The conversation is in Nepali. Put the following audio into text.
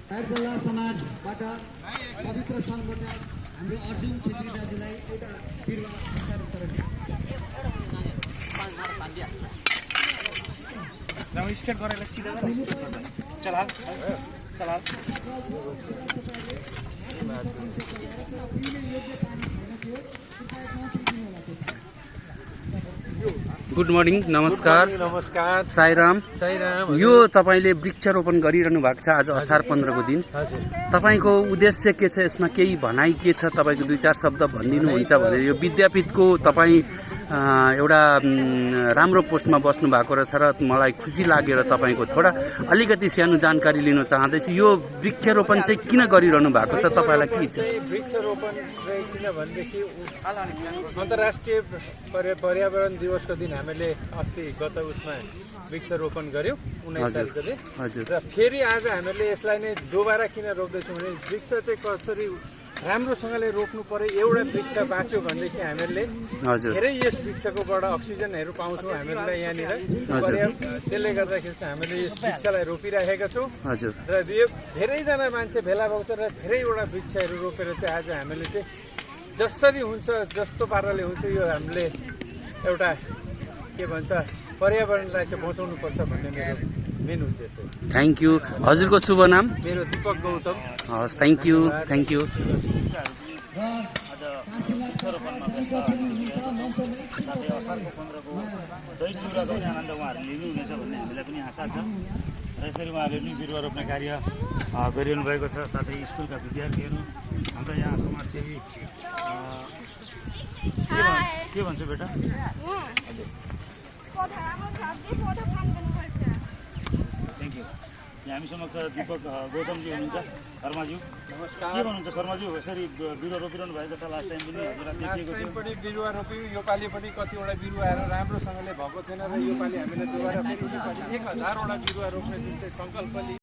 दार्चुला समाजबाट पवित्र सङ्घबाट हाम्रो अर्जुन छेत्री दाजुलाई एउटा बिरुवा स्टेट गरेर सिधा चला चला गुड मर्निङ, नमस्कार। नमस्कार। साईराम। साईराम। यो तपाईले वृक्षारोपण गरिरहनु भएको छ आज असार 15 को दिन। तपाईको उद्देश्य के छ, यसमा केही भनाइ के छ, तपाईको दुई चार शब्द भनिदिनुहुन्छ भने यो विद्यापीठको तपाई एउटा राम्रो पोस्टमा बस्नु भएको रहेछ र मलाई खुसी लाग्यो र तपाईको थोडा अलिकति सानो जानकारी लिन चाहन्दैछु। यो वृक्षारोपण चाहिँ किन गरिरहनु भएको छ, तपाईलाई के छ? वृक्षारोपण किन भनेदेखि अन्तर्राष्ट्रिय पर्यावरण दिवसको दिन हामीले अस्ति गत उसमा वृक्षारोपण गर्यौं 19 तारिकको दिन। र फेरि आज हामीले यसलाई नै दोबारा किन रोप्दैछौँ भने वृक्ष चाहिँ कसरी राम्रोसँगले रोप्नु पर्यो। एउटा वृक्ष बाँच्यो भनेदेखि हामीले धेरै यस वृक्षकोबाट अक्सिजनहरू पाउँछौँ हामीले यहाँनिर। त्यसले गर्दाखेरि चाहिँ हामीले यस वृक्षलाई रोपिरहेका छौँ र यो धेरैजना मान्छे भेला भएको छ र धेरैवटा वृक्षहरू रोपेर चाहिँ आज हामीले चाहिँ जसरी हुन्छ जस्तो पाराले हुन्छ यो हामीले एउटा के भन्छ पर्यावरणलाई चाहिँ बचाउनु पर्छ भन्ने मेरो मेन उद्देश्य हो। Thank you. हजुरको शुभ नाम? मेरो दीपक गौतम। हस्, थ्याङ्क यू। Thank you. दही चिउराको पनि आनन्द उहाँहरूले लिनुहुनेछ भन्ने हामीलाई पनि आशा छ र यसरी उहाँहरूले पनि बिरुवा रोप्ने कार्य गरिरहनु भएको छ। साथै स्कुलका विद्यार्थीहरू, हाम्रो यहाँ समाजसेवी के भन्छ बेटा? Thank you. यहाँ हामी समक्ष दीपक गौतमजी हुनुहुन्छ। शर्माज्यू नमस्कार। के भन्नुहुन्छ शर्माज्यू? यसरी बिरुवा रोपिरहनु भएको छ, लास्ट टाइम पनि हजुरलाई देखिएको थियो। पनि बिरुवा रोप्यौँ, योपालि पनि कतिवटा बिरुवाहरू राम्रोसँगले भएको थिएन र योपालि हामीले दोबारा फेरि 1000 वटा बिरुवा रोप्ने जुन चाहिँ सङ्कल्प